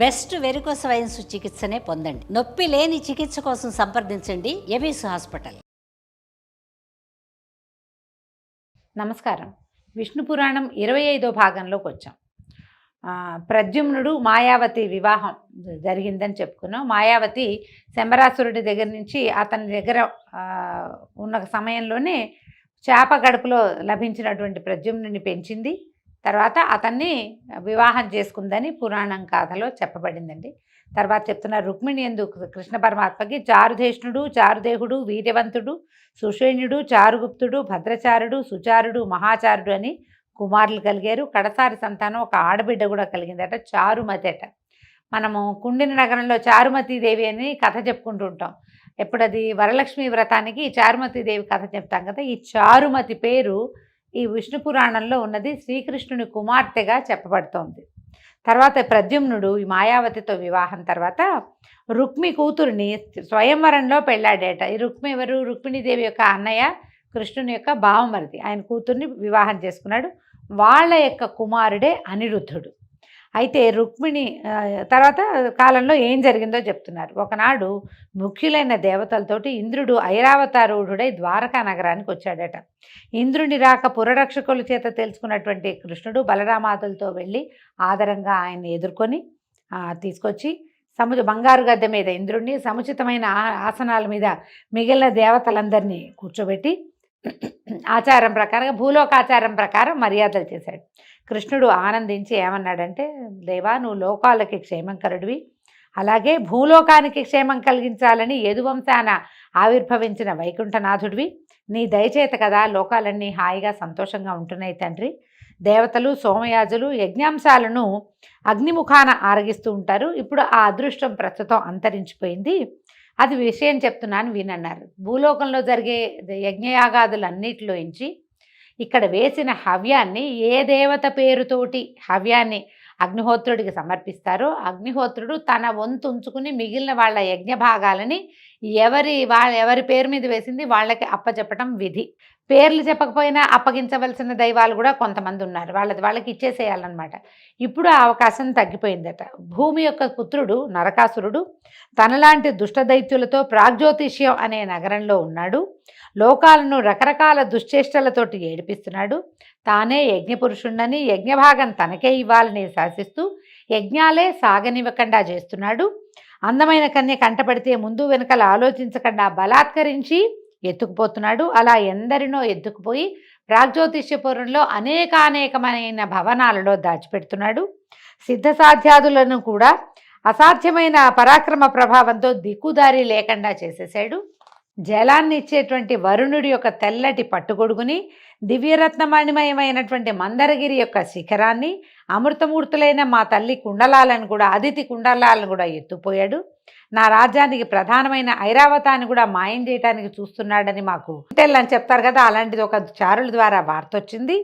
Best varicose veins చికిత్సనే పొందండి. నొప్పి లేని చికిత్స కోసం సంప్రదించండి ఎబిస్ హాస్పిటల్. నమస్కారం. విష్ణు పురాణం 25వ భాగంలోకి వచ్చాం. ప్రద్యుమ్నుడు మాయావతి వివాహం జరిగిందని చెప్పుకున్నాం. మాయావతి శంబరాసురుడి దగ్గర నుంచి అతని దగ్గర ఉన్న సమయంలోనే చేప గడుపులో లభించినటువంటి ప్రద్యుమ్నుని పెంచింది. తర్వాత అతన్ని వివాహం చేసుకుందని పురాణం కథలో చెప్పబడిందండి. తర్వాత చెప్తున్నారు, రుక్మిణి యందు కృష్ణ పరమాత్మకి చారుధేష్ణుడు, చారుదేహుడు, వీర్యవంతుడు, సుషేణుడు, చారుగుప్తుడు, భద్రచారుడు, సుచారుడు, మహాచారుడు అని కుమారులు కలిగారు. కడసారి సంతానం ఒక ఆడబిడ్డ కూడా కలిగిందట, చారుమతి అట. మనము కుండిన నగరంలో చారుమతీదేవి అని కథ చెప్పుకుంటూ ఉంటాం. ఎప్పుడది వరలక్ష్మి వ్రతానికి చారుమతీదేవి కథ చెప్తాం కదా. ఈ చారుమతి పేరు ఈ విష్ణు పురాణంలో ఉన్నది, శ్రీకృష్ణుని కుమార్తెగా చెప్పబడుతోంది. తర్వాత ప్రద్యుమ్నుడు ఈ మాయావతితో వివాహం తర్వాత రుక్మి కూతురిని స్వయంవరంలో పెళ్ళాడేట. ఈ రుక్మి ఎవరు? రుక్మిణీదేవి యొక్క అన్నయ్య, కృష్ణుని యొక్క బావమరిది. ఆయన కూతుర్ని వివాహం చేసుకున్నాడు. వాళ్ళ యొక్క కుమారుడే అనిరుద్ధుడు. అయితే రుక్మిణి తర్వాత కాలంలో ఏం జరిగిందో చెప్తున్నారు. ఒకనాడు ముఖ్యులైన దేవతలతోటి ఇంద్రుడు ఐరావతారూఢుడై ద్వారకా నగరానికి వచ్చాడట. ఇంద్రుని రాక పురరక్షకుల చేత తెలుసుకున్నటువంటి కృష్ణుడు బలరామాదులతో వెళ్ళి ఆదరంగా ఆయన్ని ఎదుర్కొని తీసుకొచ్చి బంగారు గద్దె మీద ఇంద్రుడిని, సముచితమైన ఆసనాల మీద మిగిలిన దేవతలందరినీ కూర్చోబెట్టి ఆచారం ప్రకారంగా, భూలోకాచారం ప్రకారం మర్యాదలు చేశాడు. కృష్ణుడు ఆనందించి ఏమన్నాడంటే, దేవా, నువ్వు లోకాలకి క్షేమంకరుడివి, అలాగే భూలోకానికి క్షేమం కలిగించాలని యదువంశాన ఆవిర్భవించిన వైకుంఠనాథుడివి. నీ దయచేత కదా లోకాలన్నీ హాయిగా సంతోషంగా ఉంటున్నాయి తండ్రి. దేవతలు, సోమయాజులు యజ్ఞాంశాలను అగ్నిముఖాన ఆరగిస్తూ ఉంటారు. ఇప్పుడు ఆ అదృష్టం ప్రస్తుతం అంతరించిపోయింది. అది విషయం చెప్తున్నాను వినన్నారు. భూలోకంలో జరిగే యజ్ఞయాగాదులన్నిటిలోంచి ఇక్కడ వేసిన హవ్యాన్ని ఏ దేవత పేరుతోటి హవ్యాన్ని అగ్నిహోత్రుడికి సమర్పిస్తారో అగ్నిహోత్రుడు తన వంతు ఉంచుకుని మిగిలిన వాళ్ళ యజ్ఞ భాగాలని ఎవరి పేరు మీద వేసింది వాళ్ళకి అప్పచెప్పటం విధి. పేర్లు చెప్పకపోయినా అప్పగించవలసిన దైవాలు కూడా కొంతమంది ఉన్నారు. వాళ్ళకి ఇచ్చేసేయాలన్నమాట. ఇప్పుడు ఆ అవకాశం తగ్గిపోయిందట. భూమి యొక్క పుత్రుడు నరకాసురుడు తనలాంటి దుష్టదైత్యులతో ప్రాగ్జ్యోతిష్యం అనే నగరంలో ఉన్నాడు. లోకాలను రకరకాల దుశ్చేష్టలతోటి ఏడిపిస్తున్నాడు. తానే యజ్ఞపురుషుణ్ణని, యజ్ఞభాగం తనకే ఇవ్వాలని శాసిస్తూ యజ్ఞాలే సాగనివ్వకుండా చేస్తున్నాడు. అందమైన కన్య కంటపడితే ముందు వెనకలు ఆలోచించకుండా బలాత్కరించి ఎత్తుకుపోతున్నాడు. అలా ఎందరినో ఎత్తుకుపోయి ప్రాగ్జ్యోతిష్యపురంలో అనేకమైన భవనాలలో దాచిపెడుతున్నాడు. సిద్ధసాధ్యాదులను కూడా అసాధ్యమైన పరాక్రమ ప్రభావంతో దిక్కుదారి లేకుండా చేసేసాడు. జలాన్ని ఇచ్చేటువంటి వరుణుడి యొక్క తెల్లటి పట్టుగొడుగుని, దివ్యరత్నమణిమయమైనటువంటి మందరగిరి యొక్క శిఖరాన్ని, అమృతమూర్తులైన మా తల్లి కుండలాలను కూడా, అదితి కుండలాలను కూడా ఎత్తుపోయాడు. నా రాజ్యానికి ప్రధానమైన ఐరావతాన్ని కూడా మాయం చేయడానికి చూస్తున్నాడని మాకు అని చెప్తారు కదా, అలాంటిది ఒక చారుల ద్వారా వార్త వచ్చింది.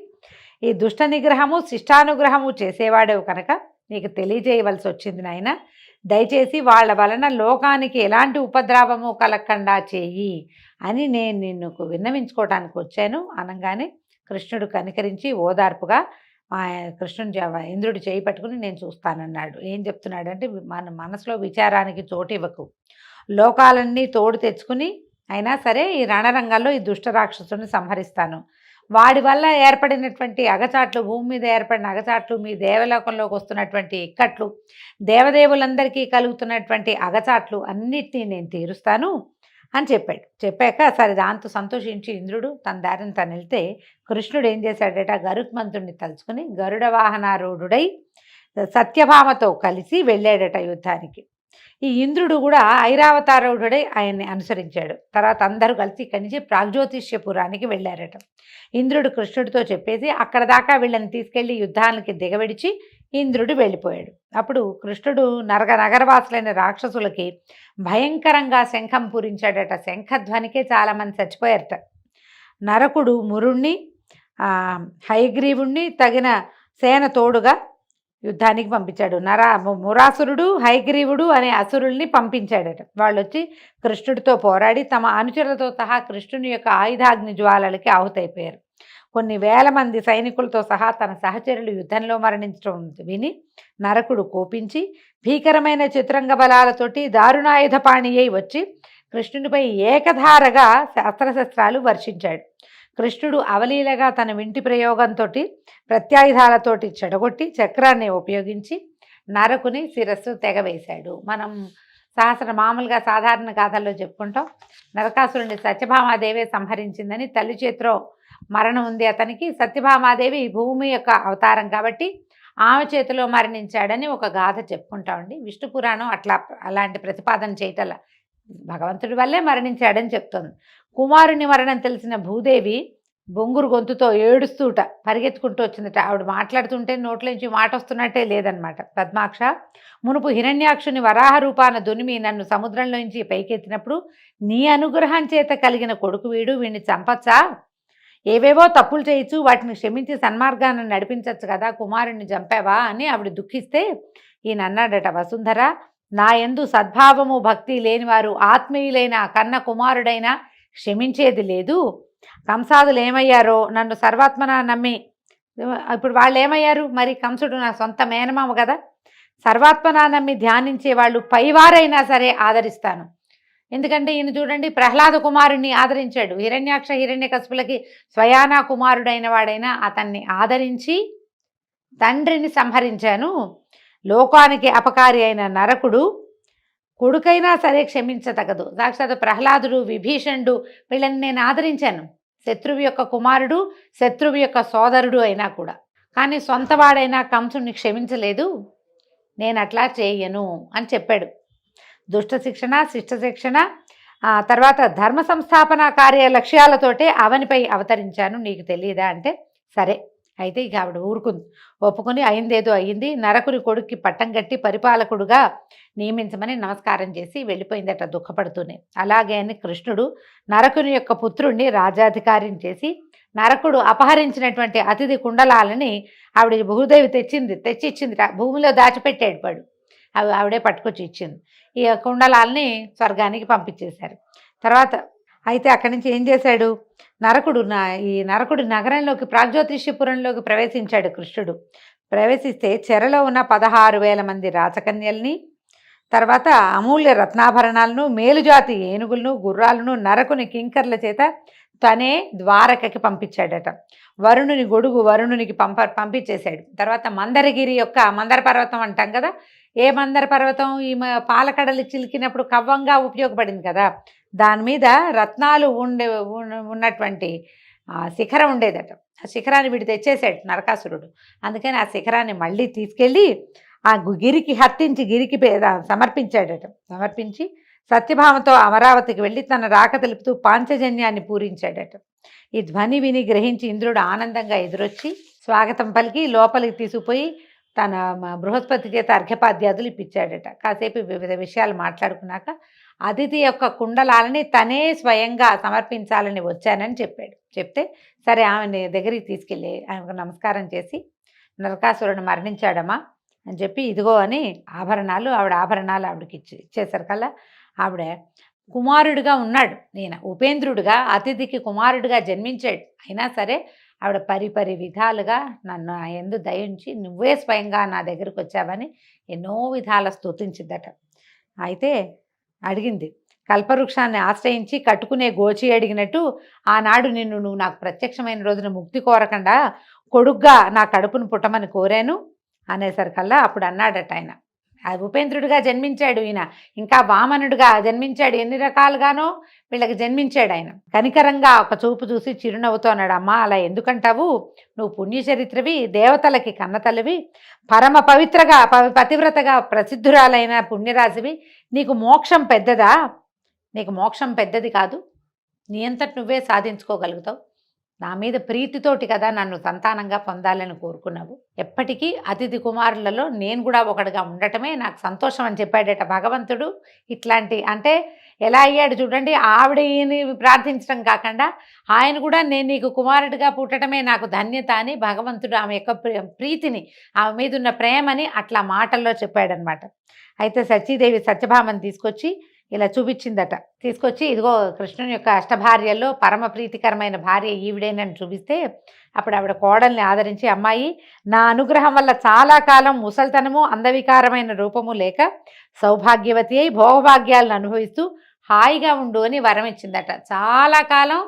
ఈ దుష్ట నిగ్రహము శిష్టానుగ్రహము చేసేవాడేవు కనుక నీకు తెలియజేయవలసి వచ్చింది నాయన. దయచేసి వాళ్ళ వలన లోకానికి ఎలాంటి ఉపద్రవము కలగకుండా చెయ్యి అని నేను నిన్ను విన్నవించుకోవడానికి వచ్చాను అనగానే కృష్ణుడు కనికరించి ఓదార్పుగా ఇంద్రుడు చేయి పట్టుకుని నేను చూస్తానన్నాడు. ఏం చెప్తున్నాడంటే, మన మనసులో విచారానికి చోటు ఇవ్వకు, లోకాలన్నీ తోడు తెచ్చుకుని అయినా సరే ఈ రణరంగంలో ఈ దుష్ట రాక్షసుని సంహరిస్తాను. వాడి వల్ల ఏర్పడినటువంటి అగచాట్లు, భూమి మీద ఏర్పడిన అగచాట్లు, మీ దేవలోకంలోకి వస్తున్నటువంటి ఇక్కట్లు, దేవదేవులందరికీ కలుగుతున్నటువంటి అగచాట్లు అన్నిటినీ నేను తీరుస్తాను అని చెప్పాడు. చెప్పాక సరే దాంతో సంతోషించి ఇంద్రుడు తన దారిని తను వెళ్తే, కృష్ణుడు ఏం చేశాడట, గరుత్మంతుడిని తలుచుకుని గరుడ వాహనారూఢుడై సత్యభామతో కలిసి వెళ్ళాడట యుద్ధానికి. ఈ ఇంద్రుడు కూడా ఐరావతారూఢుడై ఆయన్ని అనుసరించాడు. తర్వాత అందరూ కలిసి ఇక్కడి నుంచి ప్రాగ్జ్యోతిష్యపురానికి వెళ్ళారట. ఇంద్రుడు కృష్ణుడితో చెప్పేసి అక్కడ దాకా వీళ్ళని తీసుకెళ్లి యుద్ధానికి దిగబెడిచి ఇంద్రుడు వెళ్ళిపోయాడు. అప్పుడు కృష్ణుడు నగరవాసులైన రాక్షసులకి భయంకరంగా శంఖం పూరించాడట. శంఖధ్వనికే చాలామంది చచ్చిపోయారట. నరకుడు మురుణ్ణి, హయగ్రీవుణ్ణి తగిన సేన తోడుగా యుద్ధానికి పంపించాడు. మురాసురుడు, హయగ్రీవుడు అనే అసురుల్ని పంపించాడట. వాళ్ళు వచ్చి కృష్ణుడితో పోరాడి తమ అనుచరులతో సహా కృష్ణుని యొక్క ఆయుధాగ్ని జ్వాలలకి ఆహుతైపోయారు. కొన్ని వేల మంది సైనికులతో సహా తన సహచరులు యుద్ధంలో మరణించడం విని నరకుడు కోపించి భీకరమైన చతురంగ బలాలతోటి దారుణాయుధపాణి అయి వచ్చి కృష్ణునిపై ఏకధారగా శస్త్రశస్త్రాలు వర్షించాడు. కృష్ణుడు అవలీలగా తన వింటి ప్రయోగంతో ప్రత్యాయుధాలతోటి చెడగొట్టి చక్రాన్ని ఉపయోగించి నరకుని శిరస్సు తెగవేశాడు. మనం మామూలుగా సాధారణ గాథల్లో చెప్పుకుంటాం. నరకాసురుడిని సత్యభామాదేవి సంహరించిందని, తల్లి చేతిలో మరణం ఉంది అతనికి. సత్యభామాదేవి భూమి యొక్క అవతారం కాబట్టి ఆమె చేతిలో మరణించాడని ఒక గాథ చెప్పుకుంటామండి. విష్ణు పురాణం అలాంటి ప్రతిపాదన చేయటల భగవంతుడి వల్లే మరణించాడని చెప్తోంది. కుమారుని మరణం తెలిసిన భూదేవి బొంగురు గొంతుతో ఏడుస్తూట పరిగెత్తుకుంటూ వచ్చిందట. ఆవిడ మాట్లాడుతుంటే నోట్లోంచి మాట వస్తున్నట్టే లేదనమాట. పద్మాక్ష, మునుపు హిరణ్యాక్షుని వరాహ రూపాన దునిమి నన్ను సముద్రంలోంచి పైకెత్తినప్పుడు నీ అనుగ్రహం చేత కలిగిన కొడుకు వీడు, వీడిని చంపచ్చా? ఏవేవో తప్పులు చేయొచ్చు, వాటిని క్షమించి సన్మార్గాన్ని నడిపించచ్చు కదా, కుమారుణ్ణి చంపావా అని ఆవిడ దుఃఖిస్తే ఈయన అన్నాడట, వసుంధర, నా యందు సద్భావము భక్తి లేనివారు ఆత్మీయులైన కన్న కుమారుడైనా క్షమించేది లేదు. కంసాదులు ఏమయ్యారో నన్ను సర్వాత్మన నమ్మి, ఇప్పుడు వాళ్ళు ఏమయ్యారు మరి? కంసుడు నా సొంత మేనమామ కదా. సర్వాత్మన నమ్మి ధ్యానించే వాళ్ళు పైవారైనా సరే ఆదరిస్తాను. ఎందుకంటే ఈయన చూడండి, ప్రహ్లాద కుమారుణ్ణి ఆదరించాడు. హిరణ్యాక్ష హిరణ్యకశిపులకి స్వయానా కుమారుడైన వాడైనా అతన్ని ఆదరించి తండ్రిని సంహరించాను. లోకానికి అపకారి అయిన నరకుడు కొడుకైనా సరే క్షమించతగదు. సాక్షాత్ ప్రహ్లాదుడు, విభీషణుడు వీళ్ళని నేను ఆదరించాను. శత్రువు యొక్క కుమారుడు, శత్రువు యొక్క సోదరుడు అయినా కూడా. కానీ సొంతవాడైనా కంసుని క్షమించలేదు. నేను అట్లా చేయను అని చెప్పాడు. దుష్ట శిక్షణ, శిష్ట శిక్షణ, తర్వాత ధర్మ సంస్థాపన కార్య లక్ష్యాలతోటే అవనిపై అవతరించాను, నీకు తెలియదా అంటే, సరే అయితే ఇక ఆవిడ ఊరుకుంది, ఒప్పుకొని అయిందేదో అయ్యింది. నరకుని కొడుక్కి పట్టం కట్టి పరిపాలకుడుగా నియమించమని నమస్కారం చేసి వెళ్ళిపోయిందట దుఃఖపడుతూనే. అలాగే అని కృష్ణుడు నరకుని యొక్క పుత్రుణ్ణి రాజాధికారిని చేసి నరకుడు అపహరించినటువంటి అతిథి కుండలాలని ఆవిడ భూదేవి తెచ్చిచ్చింది. భూమిలో దాచిపెట్టాడు వాడు, అవి ఆవిడే పట్టుకొచ్చి ఇచ్చింది. ఈ కుండలాల్ని స్వర్గానికి పంపించేశారు. తర్వాత అయితే అక్కడి నుంచి ఏం చేశాడు ఈ నరకుడు నగరంలోకి, ప్రాగ్జ్యోతిష్యపురంలోకి ప్రవేశించాడు కృష్ణుడు. ప్రవేశిస్తే చెరలో ఉన్న 16,000 మంది రాచకన్యల్ని, తర్వాత అమూల్య రత్నాభరణాలను, మేలుజాతి ఏనుగులను, గుర్రాలను నరకుని కింకర్ల చేత తనే ద్వారకకి పంపించాడట. వరుణుని గొడుగు వరుణునికి పంపించేశాడు. తర్వాత మందరగిరి యొక్క, మందర పర్వతం అంటాం కదా, ఏ మందర పర్వతం? ఈ పాలకడలు చిలికినప్పుడు కవ్వంగా ఉపయోగపడింది కదా, దాని మీద రత్నాలు ఉన్నటువంటి శిఖరం ఉండేదట. ఆ శిఖరాన్ని వీడు తెచ్చేసాడు నరకాసురుడు. అందుకని ఆ శిఖరాన్ని మళ్ళీ తీసుకెళ్ళి ఆ గిరికి హత్తించి గిరికి సమర్పించాడట. సమర్పించి సత్యభామతో అమరావతికి వెళ్ళి తన రాక తెలుపుతూ పాంచజన్యాన్ని పూరించాడట. ఈ ధ్వని విని గ్రహించి ఇంద్రుడు ఆనందంగా ఎదురొచ్చి స్వాగతం పలికి లోపలికి తీసుకుపోయి తన బృహస్పతి చేత అర్ఘ్యపాద్యాదులు ఇప్పించాడట. కాసేపు వివిధ విషయాలు మాట్లాడుకున్నాక అతిథి యొక్క కుండలాలని తనే స్వయంగా సమర్పించాలని వచ్చానని చెప్పాడు. చెప్తే సరే ఆమె దగ్గరికి తీసుకెళ్ళి ఆమెకు నమస్కారం చేసి, నరకాసురుడు మరణించాడమ్మా అని చెప్పి ఇదిగో అని ఆభరణాలు ఆవిడకి ఇచ్చేసరికల్లా ఆవిడ కుమారుడిగా ఉన్నాడు. నేను ఉపేంద్రుడిగా అతిథికి కుమారుడిగా జన్మించాడు. అయినా సరే ఆవిడ పరిపరి విధాలుగా నన్ను యందు దయించి నువ్వే స్వయంగా నా దగ్గరికి వచ్చావని ఎన్నో విధాల స్తుతించిందట. అయితే అడిగింది, కల్పవృక్షాన్ని ఆశ్రయించి కట్టుకునే గోచి అడిగినట్టు ఆనాడు నువ్వు నాకు ప్రత్యక్షమైన రోజున ముక్తి కోరకుండా కొడుగ్గా నా కడుపును పుట్టమని కోరాను అనేసరికల్లా అప్పుడు అన్నాడట ఆయన, ఉపేంద్రుడిగా జన్మించాడు ఈయన, ఇంకా వామనుడిగా జన్మించాడు, ఎన్ని రకాలుగానో వీళ్ళకి జన్మించాడు ఆయన. కనికరంగా ఒక చూపు చూసి చిరునవ్వుతో అన్నాడు, అమ్మా అలా ఎందుకంటావు, నువ్వు పుణ్యచరిత్రవి, దేవతలకి కన్నతల్లివి, పరమ పతివ్రతగా ప్రసిద్ధురాలైన పుణ్యరాశివి, నీకు మోక్షం పెద్దదా? నీకు మోక్షం పెద్దది కాదు, నీ అంతటి నువ్వే సాధించుకోగలుగుతావు. నా మీద ప్రీతితోటి కదా నన్ను సంతానంగా పొందాలని కోరుకున్నావు. ఎప్పటికీ అతిథి కుమారులలో నేను కూడా ఒకటిగా ఉండటమే నాకు సంతోషం అని చెప్పాడట భగవంతుడు. ఇట్లాంటి అంటే ఎలా అయ్యాడు చూడండి, ఆవిడని ప్రార్థించడం కాకుండా ఆయన కూడా నేను నీకు కుమారుడిగా పుట్టడమే నాకు ధన్యత అని భగవంతుడు ఆమె యొక్క ప్రీతిని, ఆమె మీద ఉన్న ప్రేమని అట్లా మాటల్లో చెప్పాడనమాట. అయితే సతీదేవి సత్యభామని తీసుకొచ్చి ఇలా చూపించిందట. తీసుకొచ్చి ఇదిగో కృష్ణుని యొక్క అష్టభార్యల్లో పరమ ప్రీతికరమైన భార్య ఈవిడేనని చూపిస్తే అప్పుడు ఆవిడ కోడల్ని ఆదరించి, అమ్మాయి నా అనుగ్రహం వల్ల చాలా కాలం ముసల్తనము అందవికారమైన రూపము లేక సౌభాగ్యవతి అయి భోగభాగ్యాలను అనుభవిస్తూ హాయిగా ఉండు అని వరం ఇచ్చిందట. చాలా కాలం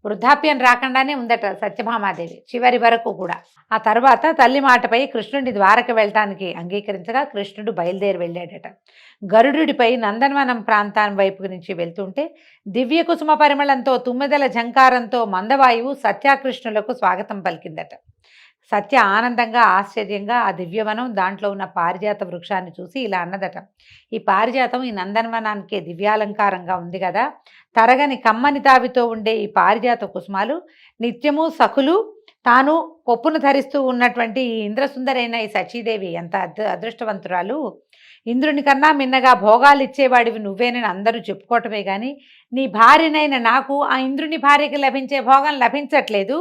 వృద్ధాప్యం రాకుండానే ఉందట సత్యభామాదేవి చివరి వరకు కూడా. ఆ తర్వాత తల్లి మాటపై కృష్ణుడి ద్వారక వెళ్ళటానికి అంగీకరించగా కృష్ణుడు బయలుదేరి వెళ్ళాడట. గరుడుడిపై నందనవనం ప్రాంతం వైపు నుంచి వెళ్తుంటే దివ్య కుసుమ పరిమళంతో తుమ్మెదల ఝంకారంతో మందవాయువు సత్యాకృష్ణులకు స్వాగతం పలికిందట. సత్య ఆనందంగా ఆశ్చర్యంగా ఆ దివ్యవనం దాంట్లో ఉన్న పారిజాత వృక్షాన్ని చూసి ఇలా అన్నదట, ఈ పారిజాతం ఈ నందనవనానికే దివ్యాలంకారంగా ఉంది కదా, తరగని కమ్మని తావితో ఉండే ఈ పారిజాత కుసుమాలు నిత్యము సఖులు తాను కొప్పును ధరిస్తూ ఉన్నటువంటి ఈ ఇంద్రసుందరైన ఈ సచీదేవి ఎంత అదృష్టవంతురాలు, ఇంద్రుని కన్నా మిన్నగా భోగాలు ఇచ్చేవాడివి నువ్వేనని అందరూ చెప్పుకోవటమే కానీ నీ భార్యనైన నాకు ఆ ఇంద్రుని భార్యకి లభించే భోగం లభించట్లేదు.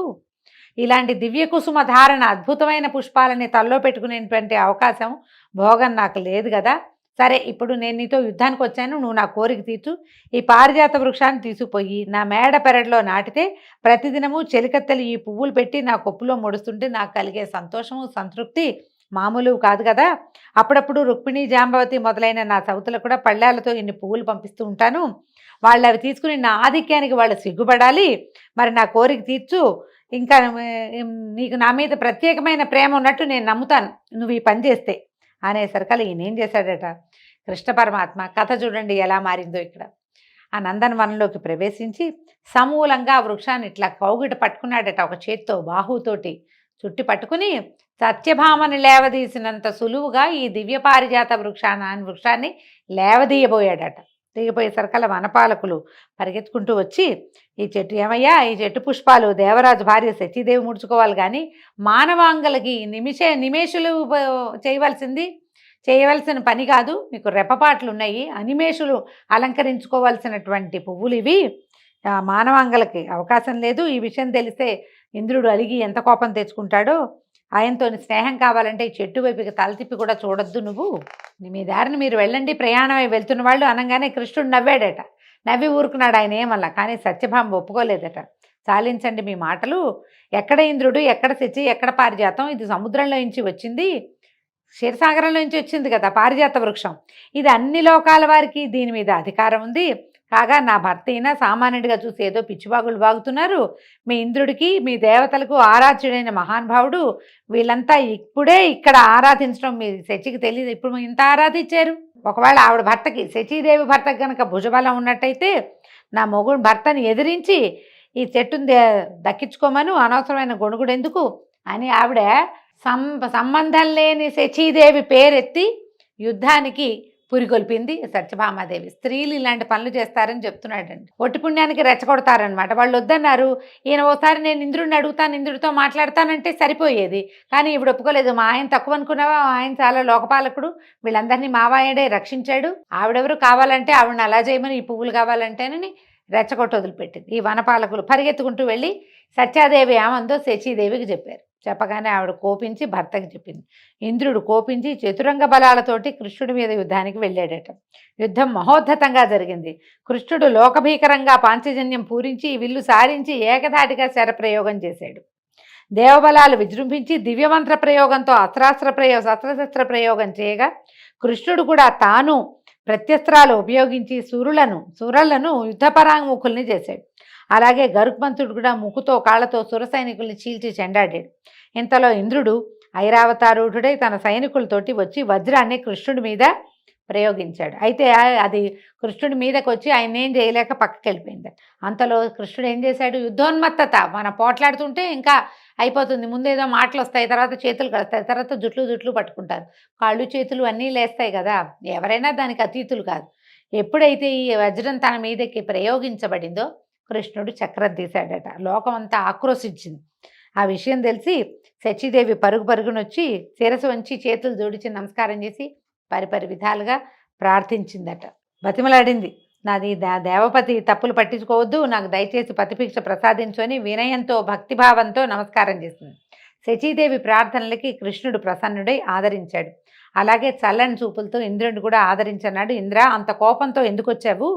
ఇలాంటి దివ్య కుసుమ ధారణ అద్భుతమైన పుష్పాలని తల్లో పెట్టుకునేటువంటి అవకాశం భోగం నాకు లేదు కదా. సరే, ఇప్పుడు నేను నీతో యుద్ధానికి వచ్చాను, నువ్వు నా కోరిక తీర్చు. ఈ పారిజాత వృక్షాన్ని తీసుకుపోయి నా మేడ పెరట్లో నాటితే ప్రతిదినము చెలికత్తెలు ఈ పువ్వులు పెట్టి నా కొప్పులో ముడుస్తుంటే నాకు కలిగే సంతోషము సంతృప్తి మామూలు కాదు కదా. అప్పుడప్పుడు రుక్మిణి జాంబవతి మొదలైన నా సౌతులకు కూడా పళ్ళాలతో ఇన్ని పువ్వులు పంపిస్తూ ఉంటాను. వాళ్ళు అవి తీసుకుని నా ఆధిక్యానికి వాళ్ళు సిగ్గుపడాలి. మరి నా కోరిక తీర్చు. ఇంకా నీకు నా మీద ప్రత్యేకమైన ప్రేమ ఉన్నట్టు నేను నమ్ముతాను నువ్వు ఈ పని చేస్తే అనేసరికల్లా ఈయన ఏం చేశాడట, కృష్ణ పరమాత్మ కథ చూడండి ఎలా మారిందో. ఇక్కడ ఆ నందనవనంలోకి ప్రవేశించి సమూలంగా ఆ వృక్షాన్ని ఇట్లా కౌగిట పట్టుకున్నాడట. ఒక చేత్తో బాహుతోటి చుట్టి పట్టుకుని సత్యభామని లేవదీసినంత సులువుగా ఈ దివ్య పారిజాత వృక్షాన్ని లేవదీయబోయాడట. దిగిపోయేసరికల్లా వనపాలకులు పరిగెత్తుకుంటూ వచ్చి, ఈ చెట్టు ఏమయ్యా, ఈ చెట్టు పుష్పాలు దేవరాజు భార్య సతీదేవి ముడుచుకోవాలి కానీ మానవాంగలకి నిమేషులు చేయవలసిన పని కాదు, మీకు రెప్పపాట్లు ఉన్నాయి, అనిమేషులు అలంకరించుకోవాల్సినటువంటి పువ్వులు ఇవి, మానవాంగలకి అవకాశం లేదు. ఈ విషయం తెలిస్తే ఇంద్రుడు అలిగి ఎంత కోపం తెచ్చుకుంటాడో. ఆయనతో స్నేహం కావాలంటే ఈ చెట్టు వైపుకి తల తిప్పి కూడా చూడొద్దు, నువ్వు మీ దారిని మీరు వెళ్ళండి, ప్రయాణమై వెళ్తున్న వాళ్ళు అనగానే కృష్ణుడు నవ్వాడట. నవ్వి ఊరుకున్నాడు ఆయన ఏమల్లా. కానీ సత్యభామ ఒప్పుకోలేదట. చాలించండి మీ మాటలు, ఎక్కడ ఇంద్రుడు, ఎక్కడ శచి, ఎక్కడ పారిజాతం, ఇది సముద్రంలో నుంచి వచ్చింది, క్షీరసాగరంలో నుంచి వచ్చింది కదా పారిజాత వృక్షం, ఇది అన్ని లోకాల వారికి దీని మీద అధికారం ఉంది. కాగా నా భర్త అయినా సామాన్యుడిగా చూసి ఏదో పిచ్చిబాగులు బాగుతున్నారు. మీ ఇంద్రుడికి మీ దేవతలకు ఆరాధ్యుడైన మహానుభావుడు, వీళ్ళంతా ఇప్పుడే ఇక్కడ ఆరాధించడం మీ శచికి తెలియదు, ఇప్పుడు ఇంత ఆరాధించారు. ఒకవేళ ఆవిడ భర్తకి శచీదేవి భర్తకు కనుక భుజబలం ఉన్నట్టయితే నా మొగుడు భర్తని ఎదిరించి ఈ చెట్టుని దక్కించుకోమను, అనవసరమైన గొణుగుడు ఎందుకు అని ఆవిడ సంబంధం లేని శచీదేవి పేరెత్తి యుద్ధానికి పురికొల్పింది సత్యభామాదేవి. స్త్రీలు ఇలాంటి పనులు చేస్తారని చెప్తున్నాడండి. ఒట్టి పుణ్యానికి రెచ్చగొడతారనమాట. వాళ్ళు వద్దన్నారు. ఈయన ఓసారి నేను ఇంద్రుడిని అడుగుతాను, ఇంద్రుడితో మాట్లాడతానంటే సరిపోయేది. కానీ ఇప్పుడు ఒప్పుకోలేదు. మా ఆయన తక్కువ అనుకున్నావా, ఆయన చాలా లోకపాలకుడు, వీళ్ళందరినీ మావాయడే రక్షించాడు, ఆవిడెవరు కావాలంటే ఆవిడని అలా చేయమని, ఈ పువ్వులు కావాలంటేనని రెచ్చగొట్టి వదిలిపెట్టింది. ఈ వనపాలకులు పరిగెత్తుకుంటూ వెళ్ళి సత్యాదేవి ఏమందో శచీదేవికి చెప్పారు. చెప్పగానే ఆవిడ కోపించి భర్తకి చెప్పింది. ఇంద్రుడు కోపించి చతురంగ బలాలతోటి కృష్ణుడి మీద యుద్ధానికి వెళ్ళాడట. యుద్ధం మహోద్ధతంగా జరిగింది. కృష్ణుడు లోకభీకరంగా పాంచజన్యం పూరించి విల్లు సారించి ఏకధాటిగా శరప్రయోగం చేశాడు. దేవబలాలు విజృంభించి దివ్యమంత్ర ప్రయోగంతో అస్త్రశస్త్ర ప్రయోగం చేయగా కృష్ణుడు కూడా తాను ప్రత్యస్త్రాలు ఉపయోగించి సురలను యుద్ధపరాంగుముఖుల్ని చేశాడు. అలాగే గరుత్మంతుడు కూడా ముక్కుతో కాళ్లతో సుర సైనికుల్ని చీల్చి చెండాడాడు. ఇంతలో ఇంద్రుడు ఐరావతారూఢుడై తన సైనికులతోటి వచ్చి వజ్రాన్ని కృష్ణుడి మీద ప్రయోగించాడు. అయితే అది కృష్ణుడి మీదకి వచ్చి ఆయన ఏం చేయలేక పక్కకి వెళ్ళిపోయింది. అంతలో కృష్ణుడు ఏం చేశాడు, యుద్ధోన్మత్తత, మన పోట్లాడుతుంటే ఇంకా అయిపోతుంది, ముందేదో మాటలు వస్తాయి, తర్వాత చేతులు కలుస్తాయి, తర్వాత జుట్లు పట్టుకుంటారు, కాళ్ళు చేతులు అన్నీ లేస్తాయి కదా, ఎవరైనా దానికి అతీతులు కాదు. ఎప్పుడైతే ఈ వజ్రం తన మీదకి ప్రయోగించబడిందో కృష్ణుడు చక్రం తీశాడట. లోకం అంతా ఆక్రోశించింది. ఆ విషయం తెలిసి శచీదేవి పరుగునొచ్చి శిరసు వంచి చేతులు జోడించి నమస్కారం చేసి పరిపరి విధాలుగా ప్రార్థించిందట. బతిమలాడింది, నాది దేవపతి తప్పులు పట్టించుకోవద్దు, నాకు దయచేసి పతిభిక్ష ప్రసాదించు అని వినయంతో భక్తిభావంతో నమస్కారం చేసింది. శచీదేవి ప్రార్థనలకి కృష్ణుడు ప్రసన్నుడై ఆదరించాడు. అలాగే చల్లని చూపులతో ఇంద్రుడిని కూడా ఆదరించన్నాడు. ఇంద్ర, అంత కోపంతో ఎందుకు వచ్చావు?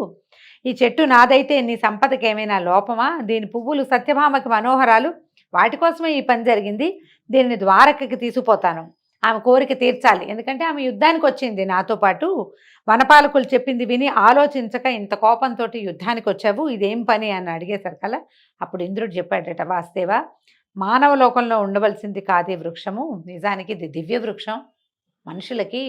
ఈ చెట్టు నాదైతే నీ సంపదకి ఏమైనా లోపమా? దీని పువ్వులు సత్యభామకి మనోహరాలు, వాటి కోసమే ఈ పని జరిగింది. దీన్ని ద్వారకకి తీసుకుపోతాను. ఆమె కోరిక తీర్చాలి, ఎందుకంటే ఆమె యుద్ధానికి వచ్చింది నాతో పాటు. వనపాలకులు చెప్పింది విని ఆలోచించక ఇంత కోపంతో యుద్ధానికి వచ్చావు, ఇదేం పని అని అడిగేసరికల్లా అప్పుడు ఇంద్రుడు చెప్పాడట, వాస్తేవా, మానవ లోకంలో ఉండవలసింది కాదు ఈ వృక్షము, నిజానికి ఇది దివ్య వృక్షం. మనుషులకి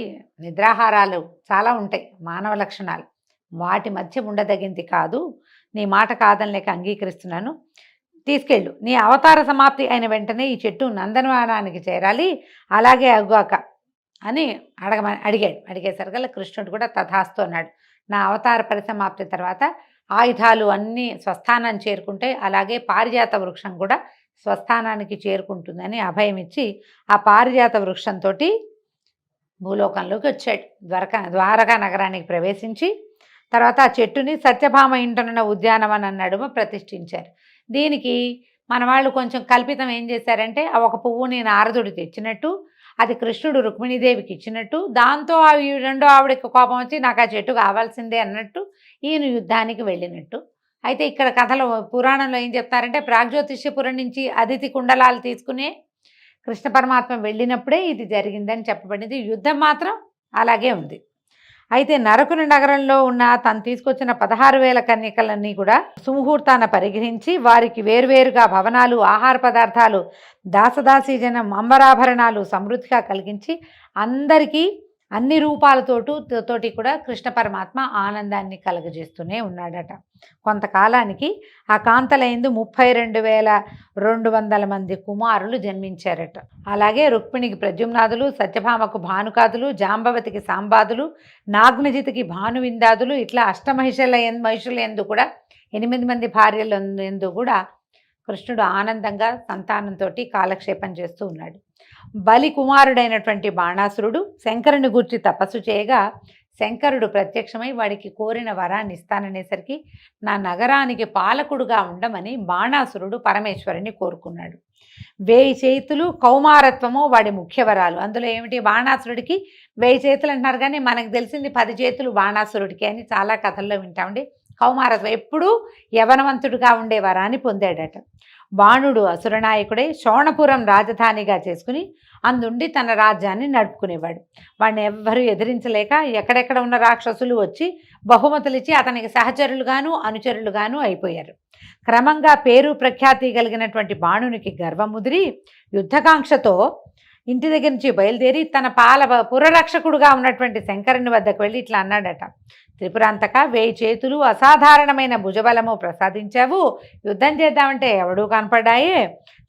నిద్రాహారాలు చాలా ఉంటాయి, మానవ లక్షణాలు, వాటి మధ్య ఉండదగింది కాదు. నీ మాట కాదనిలేక అంగీకరిస్తున్నాను, తీసుకెళ్ళు. నీ అవతార సమాప్తి అయిన వెంటనే ఈ చెట్టు నందనవనానికి చేరాలి, అలాగే అగ్గాక అని అడిగేసరికల్లా కృష్ణుడు కూడా తథాస్తు అన్నాడు. నా అవతార పరిసమాప్తి తర్వాత ఆయుధాలు అన్నీ స్వస్థానాన్ని చేరుకుంటే, అలాగే పారిజాత వృక్షం కూడా స్వస్థానానికి చేరుకుంటుందని అభయం ఇచ్చి ఆ పారిజాత వృక్షంతో భూలోకంలోకి వచ్చాడు. ద్వారకా నగరానికి ప్రవేశించి తర్వాత ఆ చెట్టుని సత్యభామ ఇంటనున్న ఉద్యానవనం నడుమ ప్రతిష్ఠించారు. దీనికి మన వాళ్ళు కొంచెం కల్పితం ఏం చేశారంటే, ఆ ఒక పువ్వుని నారదుడు తెచ్చినట్టు, అది కృష్ణుడు రుక్మిణీదేవికి ఇచ్చినట్టు, దాంతో అవి రెండో ఆవిడకి కోపం వచ్చి నాకు ఆ చెట్టు కావాల్సిందే అన్నట్టు ఈయన యుద్ధానికి వెళ్ళినట్టు. అయితే ఇక్కడ కథలో పురాణంలో ఏం చెప్తారంటే, ప్రాగ్జ్యోతిష్యపురం నుంచి అదితి కుండలాలు తీసుకునే కృష్ణ పరమాత్మ వెళ్ళినప్పుడే ఇది జరిగిందని చెప్పబడింది. యుద్ధం మాత్రం అలాగే ఉంది. అయితే నరకుని నగరంలో ఉన్న తను తీసుకొచ్చిన 16,000 కన్యకలన్నీ కూడా సుముహూర్తాన పరిగ్రహించి వారికి వేరువేరుగా భవనాలు, ఆహార పదార్థాలు, దాసదాసీజనం, అంబరాభరణాలు సమృద్ధిగా కలిగించి అందరికీ అన్ని రూపాలతోటి కూడా కృష్ణ పరమాత్మ ఆనందాన్ని కలగజేస్తూనే ఉన్నాడట. కొంతకాలానికి ఆ కాంతలైందు 32,200 మంది కుమారులు జన్మించారట. అలాగే రుక్మిణికి ప్రద్యుమ్నాదులు, సత్యభామకు భానుకాదులు, జాంబవతికి సాంబాదులు, నాగ్నజితికి భానువిందాదులు, ఇట్లా మహిషుల యందు కూడా 8 మంది భార్యల యందు కూడా కృష్ణుడు ఆనందంగా సంతానంతో కాలక్షేపం చేస్తూ ఉన్నాడు. బలి కుమారుడైనటువంటి బాణాసురుడు శంకరుని గూర్చి తపస్సు చేయగా శంకరుడు ప్రత్యక్షమై వాడికి కోరిన వరాన్ని ఇస్తాననేసరికి నా నగరానికి పాలకుడుగా ఉండమని బాణాసురుడు పరమేశ్వరుని కోరుకున్నాడు. 1000 చేతులు కౌమారత్వము వాడి ముఖ్య వరాలు. అందులో ఏమిటి, బాణాసురుడికి 1000 చేతులు అంటున్నారు, కానీ మనకు తెలిసింది 10 చేతులు బాణాసురుడికి అని చాలా కథల్లో వింటామండి. కౌమారత్వం ఎప్పుడూ యవనవంతుడిగా ఉండే వరాన్ని పొందాడట. బాణుడు అసురనాయకుడై శోణపురం రాజధానిగా చేసుకుని అందుండి తన రాజ్యాన్ని నడుపుకునేవాడు. వాడిని ఎవ్వరూ ఎదిరించలేక ఎక్కడెక్కడ ఉన్న రాక్షసులు వచ్చి బహుమతులిచ్చి అతనికి సహచరులుగాను అనుచరులుగాను అయిపోయారు. క్రమంగా పేరు ప్రఖ్యాతి కలిగినటువంటి బాణునికి గర్వముదిరి యుద్ధకాంక్షతో ఇంటి దగ్గర నుంచి బయలుదేరి తన పురరక్షకుడుగా ఉన్నటువంటి శంకరుని వద్దకు వెళ్ళి ఇట్లా అన్నాడట, త్రిపురాంతక 1000 చేతులు అసాధారణమైన భుజబలము ప్రసాదించావు, యుద్ధం చేద్దామంటే ఎవడూ కనపడ్డాయే,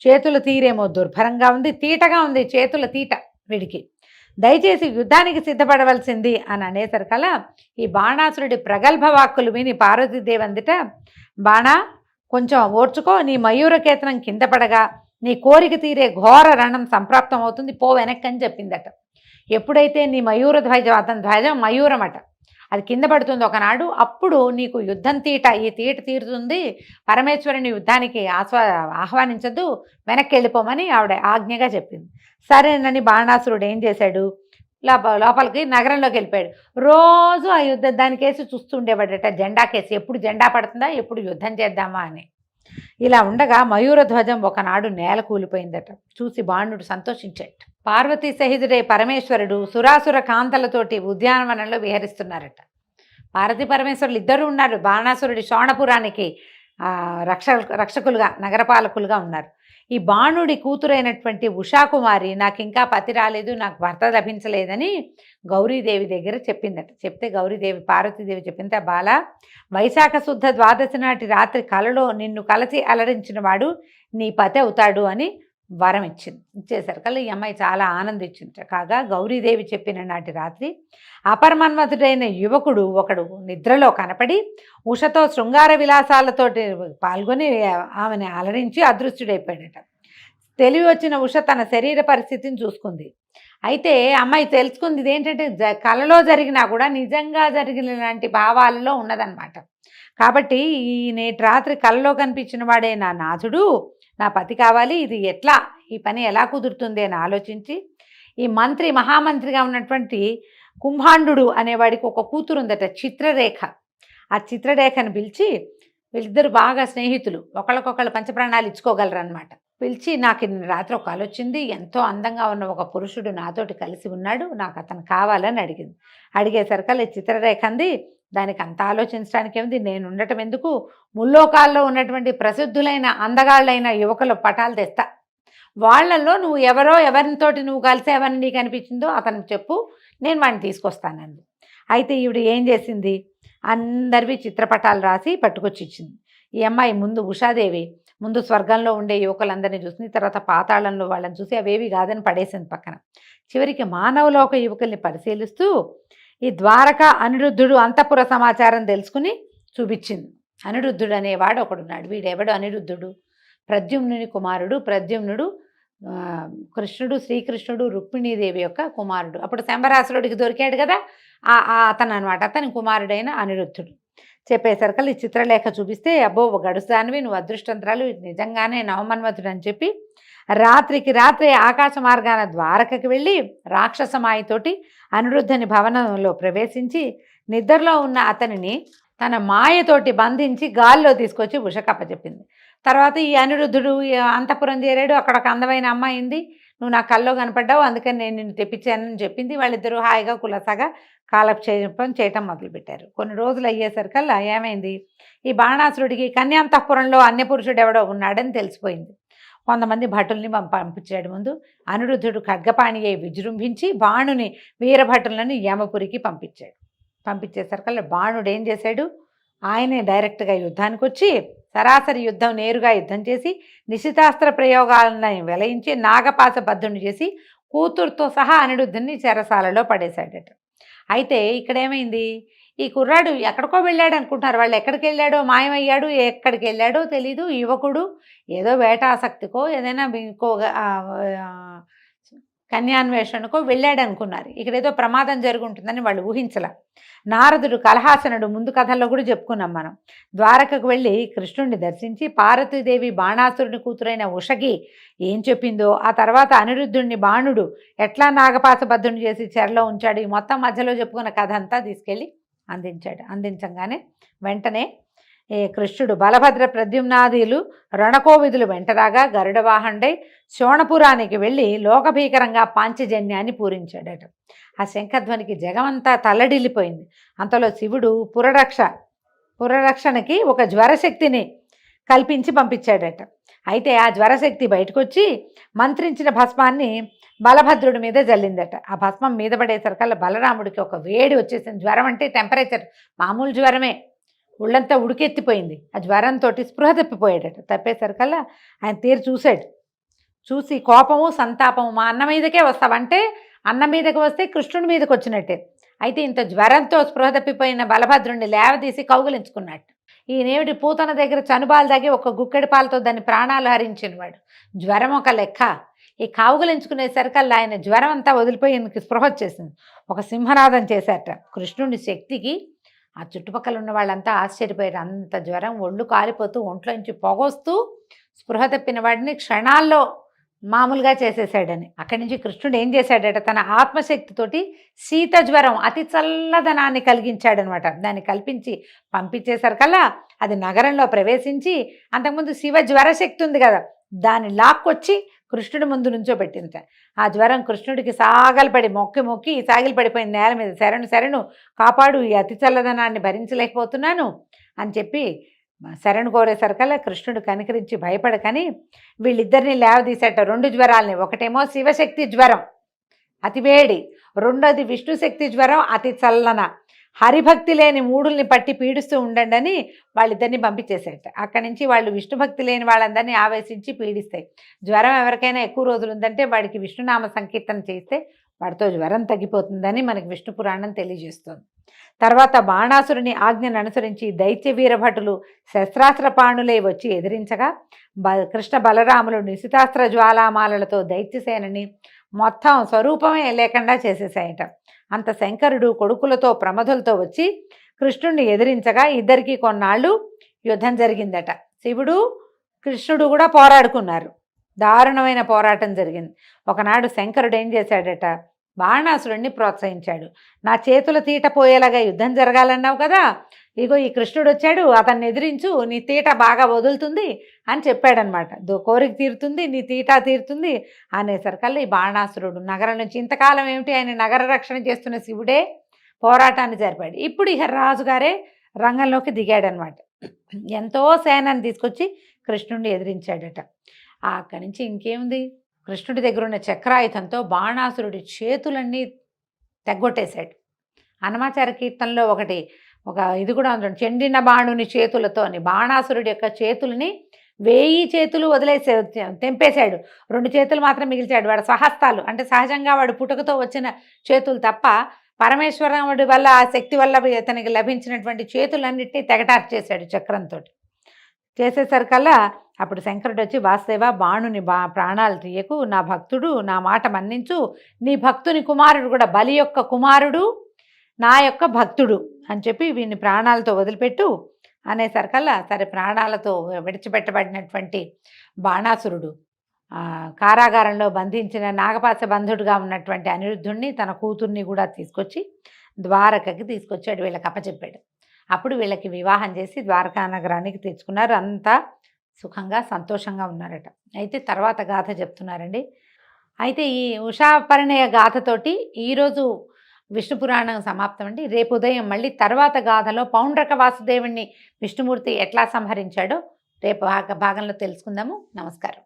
చేతుల తీరేమో దుర్భరంగా ఉంది, తీటగా ఉంది చేతుల తీట వీడికి, దయచేసి యుద్ధానికి సిద్ధపడవలసింది అని అనేసరికల్లా ఈ బాణాసురుడి ప్రగల్భ వాక్కులు విని పార్వతీదేవి అందుట, బాణా కొంచెం ఓర్చుకో, నీ మయూరకేతనం కింద పడగా నీ కోరిక తీరే ఘోర రణం సంప్రాప్తం అవుతుంది, పో వెనక్కి అని చెప్పిందట. ఎప్పుడైతే నీ మయూర ధ్వజం, అతని ధ్వజం మయూరమట, అది కింద పడుతుంది ఒకనాడు, అప్పుడు నీకు యుద్ధం ఈ తీట తీరుతుంది, పరమేశ్వరుని యుద్ధానికి ఆహ్వానించద్దు, వెనక్కి వెళ్ళిపోమని ఆవిడ ఆజ్ఞగా చెప్పింది. సరేనని బాణాసురుడు ఏం చేశాడు, లోపలికి నగరంలోకి వెళ్ళిపోయాడు. రోజు ఆ దానికేసి చూస్తుండేవాడట, జెండా కేసి, ఎప్పుడు జెండా పడుతుందా, ఎప్పుడు యుద్ధం చేద్దామా అని. ఇలా ఉండగా మయూర ధ్వజం ఒకనాడు నేల కూలిపోయిందట. చూసి బాణుడు సంతోషించాడు. పార్వతీ సహితుడై పరమేశ్వరుడు సురాసుర కాంతలతోటి ఉద్యానవనంలో విహరిస్తున్నారట. పార్వతీ పరమేశ్వరులు ఇద్దరు ఉన్నారు. బాణాసురుడి శోణపురానికి రక్షకులుగా, నగరపాలకులుగా ఉన్నారు. ఈ బాణుడి కూతురైనటువంటి ఉషాకుమారి నాకు ఇంకా పతి రాలేదు, నాకు భర్త లభించలేదని గౌరీదేవి దగ్గర చెప్పిందట. చెప్తే గౌరీదేవి పార్వతీదేవి చెప్పింది, బాల, వైశాఖ శుద్ధ ద్వాదశి నాటి రాత్రి కలలో నిన్ను కలసి అలరించిన వాడు నీ పతి అవుతాడు అని వరం ఇచ్చేసరికల్లా ఈ అమ్మాయి చాలా ఆనందించింది. కాగా గౌరీదేవి చెప్పిన నాటి రాత్రి అపరమన్మతుడైన యువకుడు ఒకడు నిద్రలో కనపడి ఉషతో శృంగార విలాసాలతోటి పాల్గొని ఆమెను అలరించి అదృశ్యుడైపోయాడట. తెలివి వచ్చిన ఉష తన శరీర పరిస్థితిని చూసుకుంది. అయితే అమ్మాయి తెలుసుకుంది ఇదేంటంటే కలలో జరిగినా కూడా నిజంగా జరిగిన లాంటి భావాలలో ఉన్నదన్నమాట. కాబట్టి ఈ నేటి రాత్రి కలలో కనిపించిన వాడే నా నాథుడు, నా పతి కావాలి, ఇది ఎట్లా ఈ పని ఎలా కుదురుతుంది అని ఆలోచించి ఈ మహామంత్రిగా ఉన్నటువంటి కుంభాండు అనేవాడికి ఒక కూతురు ఉందట, చిత్రరేఖ. ఆ చిత్రరేఖను పిలిచి, వీళ్ళిద్దరు బాగా స్నేహితులు, ఒకళ్ళకొకళ్ళు పంచప్రాణాలు ఇచ్చుకోగలరు అనమాట. పిలిచి, నాకు రాత్రి ఒక కల వచ్చింది, ఎంతో అందంగా ఉన్న ఒక పురుషుడు నాతోటి కలిసి ఉన్నాడు, నాకు అతను కావాలని అడిగింది. అడిగేసరికల్లా చిత్రరేఖ అంది, దానికి అంత ఆలోచించడానికి ఏమిటి, నేను ఉండటం ఎందుకు, ముల్లోకాల్లో ఉన్నటువంటి ప్రసిద్ధులైన అందగాళ్ళైన యువకుల పటాలు తెస్తా, వాళ్ళల్లో నువ్వు ఎవరితోటి నువ్వు కలిసి ఎవరిని నీకు అనిపించిందో అతనికి చెప్పు, నేను వాడిని తీసుకొస్తానండి. అయితే ఈవిడ ఏం చేసింది, అందరివి చిత్రపటాలు రాసి పట్టుకొచ్చి ఇచ్చింది. ఈ అమ్మాయి ముందు ఉషాదేవి ముందు స్వర్గంలో ఉండే యువకులందరినీ చూసింది, తర్వాత పాతాళంలో వాళ్ళని చూసి అవేవి కాదని పడేసింది పక్కన. చివరికి మానవలోక యువకుల్ని పరిశీలిస్తూ ఈ ద్వారక అనిరుద్ధుడు అంతఃపుర సమాచారం తెలుసుకుని చూపించింది. అనిరుద్ధుడు అనేవాడు ఒకడున్నాడు. వీడెవడు అనిరుద్ధుడు? ప్రద్యుమ్నుని కుమారుడు. ప్రద్యుమ్నుడు శ్రీకృష్ణుడు రుక్మిణీదేవి యొక్క కుమారుడు. అప్పుడు శంబరాసురుడికి దొరికాడు కదా, అతను అనమాట, అతని కుమారుడైన అనిరుద్ధుడు. చెప్పేసరికల్ ఈ చిత్రలేఖ చూపిస్తే, అబ్బో గడుస్తానివి, నువ్వు అదృష్టంతరాలు, నిజంగానే నవమన్మథుడు అని చెప్పి రాత్రికి రాత్రి ఆకాశ మార్గాన ద్వారకకి వెళ్ళి రాక్షసమాయితోటి అనిరుద్ధని భవనంలో ప్రవేశించి నిద్రలో ఉన్న అతనిని తన మాయతోటి బంధించి గాల్లో తీసుకొచ్చి ఉషకప్పచెప్పింది. తర్వాత ఈ అనిరుద్ధుడు అంతఃపురం చేరాడు. అక్కడ ఒక అందమైన అమ్మాయి ఉంది, నువ్వు నా కల్లో కనపడ్డావు, అందుకని నేను నిన్ను తెప్పించానని చెప్పింది. వాళ్ళిద్దరూ హాయిగా కులసాగా కాలక్షేపం చేయటం మొదలుపెట్టారు. కొన్ని రోజులు అయ్యేసరికల్లా ఏమైంది, ఈ బాణాసురుడికి కన్యాంతఃపురంలో అన్యపురుషుడు ఎవడో ఉన్నాడని తెలిసిపోయింది. కొంతమంది భటుల్ని పంపించాడు. ముందు అనిరుద్ధుడు ఖడ్గపాణి అయి విజృంభించి బాణుని వీరభటులను యమపురికి పంపించేసరికల్లా బాణుడు ఏం చేశాడు, ఆయనే డైరెక్ట్గా యుద్ధానికి వచ్చి సరాసరి యుద్ధం నేరుగా యుద్ధం చేసి నిశితాస్త్ర ప్రయోగాలను వెలయించి నాగపాశ బద్ధుని చేసి కూతురుతో సహా అనిరుద్ధుని చెరసాలలో పడేశాడట. అయితే ఇక్కడ ఏమైంది, ఈ కుర్రాడు ఎక్కడికో వెళ్ళాడు అనుకుంటున్నారు వాళ్ళు. ఎక్కడికి వెళ్ళాడో, మాయమయ్యాడు, ఎక్కడికి వెళ్ళాడో తెలీదు. యువకుడు ఏదో వేటాసక్తికో ఏదైనా ఇంకో కన్యాన్వేషణకో వెళ్ళాడు అనుకున్నారు. ఇక్కడ ఏదో ప్రమాదం జరుగుంటుందని వాళ్ళు ఊహించలే. నారదుడు కలహాసనుడు ముందు కథల్లో కూడా చెప్పుకున్నాం మనం. ద్వారకకు వెళ్ళి కృష్ణుడిని దర్శించి పార్వతీదేవి బాణాసురుని కూతురైన ఉషకి ఏం చెప్పిందో, ఆ తర్వాత అనిరుద్ధుడిని బాణుడు ఎట్లా నాగపాశబద్ధుని చేసి చెరలో ఉంచాడు, ఈ మొత్తం మధ్యలో చెప్పుకున్న కథ అంతా తీసుకెళ్ళి అందించగానే వెంటనే కృష్ణుడు బలభద్ర ప్రద్యుమ్నాదులు రణకోవిదులు వెంటరాగా గరుడవాహండై శోణపురానికి వెళ్ళి లోకభీకరంగా పాంచజన్యాన్ని పూరించాడట. ఆ శంఖధ్వనికి జగమంతా తల్లడిల్లిపోయింది. అంతలో శివుడు పురరక్షణకి ఒక జ్వరశక్తిని కల్పించి పంపించాడట. అయితే ఆ జ్వరశక్తి బయటకు వచ్చి మంత్రించిన భస్మాన్ని బలభద్రుడి మీద జల్లిందట. ఆ భస్మం మీద పడేసరికల్లా బలరాముడికి ఒక వేడి వచ్చేసింది. జ్వరం అంటే టెంపరేచర్ మామూలు జ్వరమే, ఒళ్ళంతా ఉడికెత్తిపోయింది. ఆ జ్వరంతో స్పృహ తప్పిపోయాడట. తప్పేసరికల్లా ఆయన తీరు చూశాడు. చూసి కోపము సంతాపము, మా అన్న మీదకే వస్తావంటే అన్న మీదకి వస్తే కృష్ణుడి మీదకి వచ్చినట్టే. అయితే ఇంత జ్వరంతో స్పృహ తప్పిపోయిన బలభద్రుడిని లేవదీసి కౌగులించుకున్నట్టు. ఈయనేమిటి పూతన దగ్గర చనుబాలు దాగి ఒక గుక్కెడి పాలతో దాని ప్రాణాలు హరించినవాడు. జ్వరం ఒక లెక్క. ఈ కావుగలించుకునేసరికల్లా ఆయన జ్వరం అంతా వదిలిపోయి ఈయనకి స్పృహ వచ్చేసింది. ఒక సింహనాదం చేశారట. కృష్ణుడి శక్తికి ఆ చుట్టుపక్కల ఉన్న వాళ్ళంతా ఆశ్చర్యపోయారు. అంత జ్వరం, ఒళ్ళు కాలిపోతూ ఒంట్లోంచి పొగొస్తూ స్పృహ తప్పిన వాడిని క్షణాల్లో మామూలుగా చేసేసాడని. అక్కడి నుంచి కృష్ణుడు ఏం చేశాడట, తన ఆత్మశక్తితోటి శీత జ్వరం అతి చల్లదనాన్ని కలిగించాడనమాట. దాన్ని కల్పించి పంపించేసరికల్లా అది నగరంలో ప్రవేశించి, అంతకుముందు శివ జ్వరశక్తి ఉంది కదా, దాన్ని లాక్కొచ్చి కృష్ణుడి ముందు నుంచోబెట్టిందట. ఆ జ్వరం కృష్ణుడికి సాగలపడి మొక్కి సాగిలపడిపోయింది నేల మీద. శరణు కాపాడు, ఈ అతి చల్లదనాన్ని భరించలేకపోతున్నాను అని చెప్పి శరణు కోరేసరికల్లా కృష్ణుడు కనికరించి భయపడకని వీళ్ళిద్దరిని లేవదీసేట. 2 జ్వరాలని, ఒకటేమో శివశక్తి జ్వరం అతి వేడి, రెండోది విష్ణుశక్తి జ్వరం అతి చల్లన. హరిభక్తి లేని మూడుల్ని పట్టి పీడిస్తూ ఉండండి అని వాళ్ళిద్దరిని పంపించేసేట. అక్కడి నుంచి వాళ్ళు విష్ణుభక్తి లేని వాళ్ళందరినీ ఆవేశించి పీడిస్తాయి. జ్వరం ఎవరికైనా ఎక్కువ రోజులు ఉందంటే వాడికి విష్ణునామ సంకీర్తన చేస్తే వాడితో జ్వరం తగ్గిపోతుందని మనకి విష్ణు పురాణం తెలియజేస్తుంది. తర్వాత బాణాసురుని ఆజ్ఞను అనుసరించి దైత్య వీరభటులు శస్త్రాస్త్రపాణులై వచ్చి ఎదిరించగా కృష్ణ బలరాములు నిశితాస్త్ర జ్వాలామాలలతో దైత్యసేనని మొత్తం స్వరూపమే లేకుండా చేసేసాయట. అంత శంకరుడు కొడుకులతో ప్రమధులతో వచ్చి కృష్ణుడిని ఎదిరించగా ఇద్దరికి కొన్నాళ్ళు యుద్ధం జరిగిందట. శివుడు కృష్ణుడు కూడా పోరాడుకున్నారు. దారుణమైన పోరాటం జరిగింది. ఒకనాడు శంకరుడు ఏం చేశాడట, బాణాసురుడిని ప్రోత్సహించాడు. నా చేతుల తీట పోయేలాగా యుద్ధం జరగాలన్నావు కదా, ఇగో ఈ కృష్ణుడు వచ్చాడు, అతన్ని ఎదిరించు, నీ తీట బాగా వదులుతుంది అని చెప్పాడనమాట. కోరిక తీరుతుంది, నీ తీట తీరుతుంది అనేసరికల్లా ఈ బాణాసురుడు నగరం నుంచి, ఇంతకాలం ఏమిటి ఆయన నగర రక్షణ చేస్తున్న శివుడే పోరాటాన్ని జరిపాడు. ఇప్పుడు ఇక రాజుగారే రంగంలోకి దిగాడనమాట. ఎంతో సేనని తీసుకొచ్చి కృష్ణుడిని ఎదిరించాడట. అక్కడి నుంచి ఇంకేముంది, కృష్ణుడి దగ్గర ఉన్న చక్రాయుధంతో బాణాసురుడి చేతులన్నీ తెగ్గొట్టేశాడు. హనుమాచార్య కీర్తనలో ఒక ఇది కూడా ఉంది, చెండిన బాణుని చేతులతో అని. బాణాసురుడి యొక్క చేతులని 1000 చేతులు వదిలేసే తెంపేశాడు, 2 చేతులు మాత్రం మిగిల్చాడు. వాడు స్వహస్తాలు అంటే సహజంగా వాడు పుట్టుకతో వచ్చిన చేతులు తప్ప పరమేశ్వరుడి వల్ల ఆ శక్తి వల్ల అతనికి లభించినటువంటి చేతులన్నింటినీ తెగటార్చేశాడు చక్రంతో. చేసేసరికల్లా అప్పుడు శంకరుడు వచ్చి, వాసుదేవ బాణుని ప్రాణాలు తీయకు, నా భక్తుడు, నా మాట మన్నించు, నీ భక్తుని కుమారుడు కూడా, బలి యొక్క కుమారుడు నా యొక్క భక్తుడు అని చెప్పి వీడిని ప్రాణాలతో వదిలిపెట్టు అనేసరికల్లా సరే ప్రాణాలతో విడిచిపెట్టబడినటువంటి బాణాసురుడు కారాగారంలో బంధించిన నాగపాశ బంధుడుగా ఉన్నటువంటి అనిరుద్ధుడిని తన కూతుర్ని కూడా తీసుకొచ్చి ద్వారకకి తీసుకొచ్చాడు, వీళ్ళకి అప్పచెప్పాడు. అప్పుడు వీళ్ళకి వివాహం చేసి ద్వారకా నగరానికి తెచ్చుకున్నారు. అంతా సుఖంగా సంతోషంగా ఉన్నారట. అయితే తర్వాత గాథ చెప్తున్నారండి. అయితే ఈ ఉషాపరిణయ గాథతోటి ఈరోజు విష్ణు పురాణం సమాప్తం అండి. రేపు ఉదయం మళ్ళీ తర్వాత గాథలో పౌండ్రక వాసుదేవుణ్ణి విష్ణుమూర్తి ఎట్లా సంహరించాడో రేపు భాగంలో తెలుసుకుందాము. నమస్కారం.